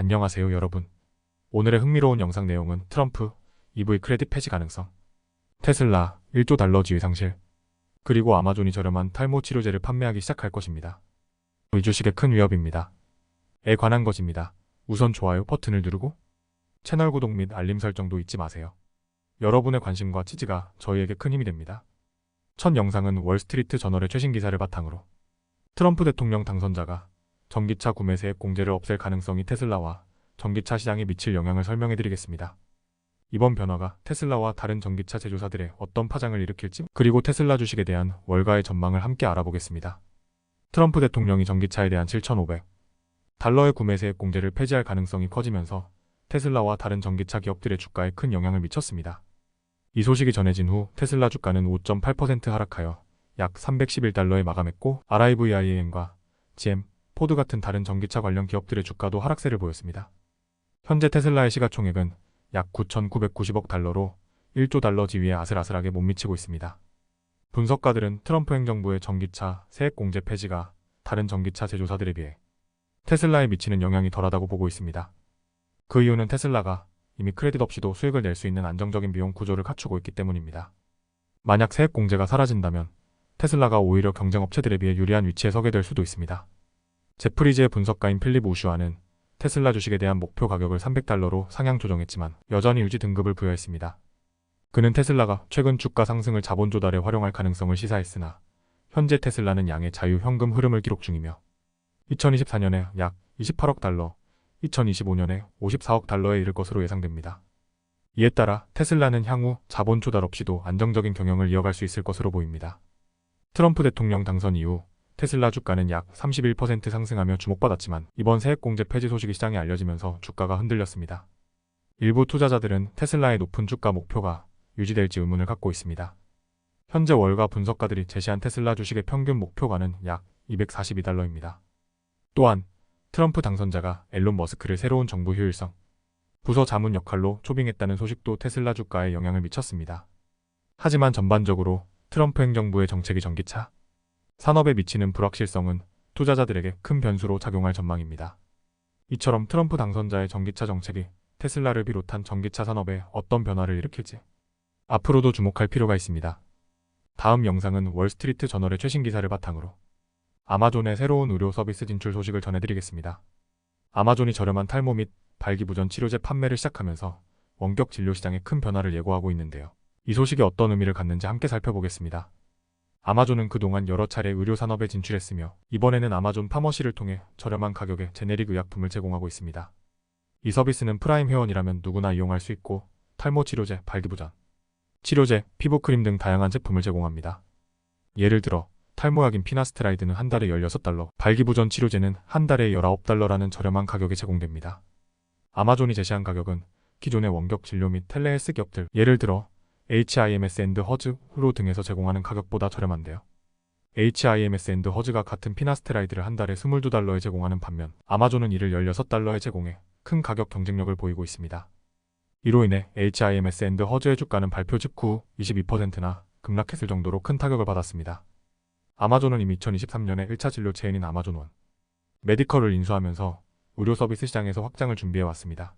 안녕하세요 여러분. 오늘의 흥미로운 영상 내용은 트럼프 EV 크레딧 폐지 가능성, 테슬라 1조 달러 지위 상실, 그리고 아마존이 저렴한 탈모 치료제를 판매하기 시작할 것입니다. 이 주식의 큰 위협입니다. 에 관한 것입니다. 우선 좋아요 버튼을 누르고 채널 구독 및 알림 설정도 잊지 마세요. 여러분의 관심과 지지가 저희에게 큰 힘이 됩니다. 첫 영상은 월스트리트 저널의 최신 기사를 바탕으로 트럼프 대통령 당선자가 전기차 구매세액 공제를 없앨 가능성이 테슬라와 전기차 시장에 미칠 영향을 설명해드리겠습니다. 이번 변화가 테슬라와 다른 전기차 제조사들의 어떤 파장을 일으킬지, 그리고 테슬라 주식에 대한 월가의 전망을 함께 알아보겠습니다. 트럼프 대통령이 전기차에 대한 7,500달러의 구매세액 공제를 폐지할 가능성이 커지면서 테슬라와 다른 전기차 기업들의 주가에 큰 영향을 미쳤습니다. 이 소식이 전해진 후 테슬라 주가는 5.8% 하락하여 약 311달러에 마감했고, RIVIAM과 GM, 포드 같은 다른 전기차 관련 기업들의 주가도 하락세를 보였습니다. 현재 테슬라의 시가총액은 약 9,990억 달러로 1조 달러 지위에 아슬아슬하게 못 미치고 있습니다. 분석가들은 트럼프 행정부의 전기차 세액 공제 폐지가 다른 전기차 제조사들에 비해 테슬라에 미치는 영향이 덜하다고 보고 있습니다. 그 이유는 테슬라가 이미 크레딧 없이도 수익을 낼 수 있는 안정적인 비용 구조를 갖추고 있기 때문입니다. 만약 세액 공제가 사라진다면 테슬라가 오히려 경쟁 업체들에 비해 유리한 위치에 서게 될 수도 있습니다. 제프리즈의 분석가인 필립 우슈아는 테슬라 주식에 대한 목표 가격을 300달러로 상향 조정했지만 여전히 유지 등급을 부여했습니다. 그는 테슬라가 최근 주가 상승을 자본 조달에 활용할 가능성을 시사했으나 현재 테슬라는 양의 자유 현금 흐름을 기록 중이며 2024년에 약 28억 달러, 2025년에 54억 달러에 이를 것으로 예상됩니다. 이에 따라 테슬라는 향후 자본 조달 없이도 안정적인 경영을 이어갈 수 있을 것으로 보입니다. 트럼프 대통령 당선 이후 테슬라 주가는 약 31% 상승하며 주목받았지만 이번 세액 공제 폐지 소식이 시장에 알려지면서 주가가 흔들렸습니다. 일부 투자자들은 테슬라의 높은 주가 목표가 유지될지 의문을 갖고 있습니다. 현재 월가 분석가들이 제시한 테슬라 주식의 평균 목표가는 약 242달러입니다. 또한 트럼프 당선자가 앨런 머스크를 새로운 정부 효율성, 부서 자문 역할로 초빙했다는 소식도 테슬라 주가에 영향을 미쳤습니다. 하지만 전반적으로 트럼프 행정부의 정책이 전기차 산업에 미치는 불확실성은 투자자들에게 큰 변수로 작용할 전망입니다. 이처럼 트럼프 당선자의 전기차 정책이 테슬라를 비롯한 전기차 산업에 어떤 변화를 일으킬지 앞으로도 주목할 필요가 있습니다. 다음 영상은 월스트리트 저널의 최신 기사를 바탕으로 아마존의 새로운 의료 서비스 진출 소식을 전해드리겠습니다. 아마존이 저렴한 탈모 및 발기부전 치료제 판매를 시작하면서 원격 진료 시장에 큰 변화를 예고하고 있는데요. 이 소식이 어떤 의미를 갖는지 함께 살펴보겠습니다. 아마존은 그동안 여러 차례 의료 산업에 진출했으며 이번에는 아마존 파머시를 통해 저렴한 가격에 제네릭 의약품을 제공하고 있습니다. 이 서비스는 프라임 회원이라면 누구나 이용할 수 있고 탈모 치료제, 발기부전 치료제, 피부크림 등 다양한 제품을 제공합니다. 예를 들어 탈모약인 피나스트라이드는 한 달에 16달러, 발기부전 치료제는 한 달에 19달러라는 저렴한 가격에 제공됩니다. 아마존이 제시한 가격은 기존의 원격 진료 및 텔레헬스 기업들, 예를 들어 HIMS 앤드 허즈, 후로 등에서 제공하는 가격보다 저렴한데요. HIMS 앤드 허즈가 같은 피나스트라이드를 한 달에 22달러에 제공하는 반면 아마존은 이를 16달러에 제공해 큰 가격 경쟁력을 보이고 있습니다. 이로 인해 HIMS 앤드 허즈의 주가는 발표 직후 22%나 급락했을 정도로 큰 타격을 받았습니다. 아마존은 이미 2023년에 1차 진료 체인인 아마존 원 메디컬을 인수하면서 의료 서비스 시장에서 확장을 준비해왔습니다.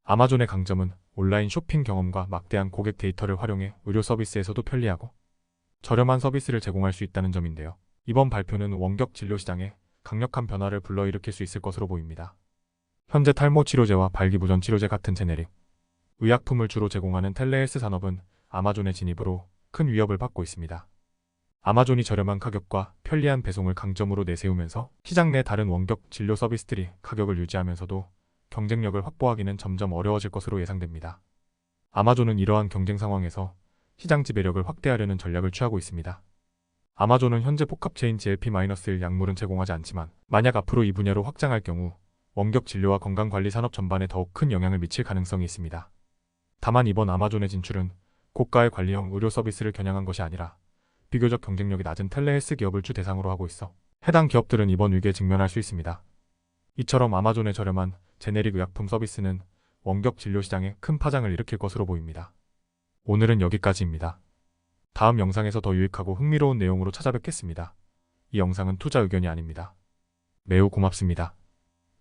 아마존의 강점은 온라인 쇼핑 경험과 막대한 고객 데이터를 활용해 의료 서비스에서도 편리하고 저렴한 서비스를 제공할 수 있다는 점인데요. 이번 발표는 원격 진료 시장에 강력한 변화를 불러일으킬 수 있을 것으로 보입니다. 현재 탈모 치료제와 발기부전 치료제 같은 제네릭 의약품을 주로 제공하는 텔레헬스 산업은 아마존의 진입으로 큰 위협을 받고 있습니다. 아마존이 저렴한 가격과 편리한 배송을 강점으로 내세우면서 시장 내 다른 원격 진료 서비스들이 가격을 유지하면서도 경쟁력을 확보하기는 점점 어려워질 것으로 예상됩니다. 아마존은 이러한 경쟁 상황에서 시장 지배력을 확대하려는 전략을 취하고 있습니다. 아마존은 현재 복합체인 GLP-1 약물은 제공하지 않지만 만약 앞으로 이 분야로 확장할 경우 원격 진료와 건강관리 산업 전반에 더욱 큰 영향을 미칠 가능성이 있습니다. 다만 이번 아마존의 진출은 고가의 관리형 의료 서비스를 겨냥한 것이 아니라 비교적 경쟁력이 낮은 텔레헬스 기업을 주 대상으로 하고 있어 해당 기업들은 이번 위기에 직면할 수 있습니다. 이처럼 아마존의 저렴한 제네릭 의약품 서비스는 원격 진료 시장에 큰 파장을 일으킬 것으로 보입니다. 오늘은 여기까지입니다. 다음 영상에서 더 유익하고 흥미로운 내용으로 찾아뵙겠습니다. 이 영상은 투자 의견이 아닙니다. 매우 고맙습니다.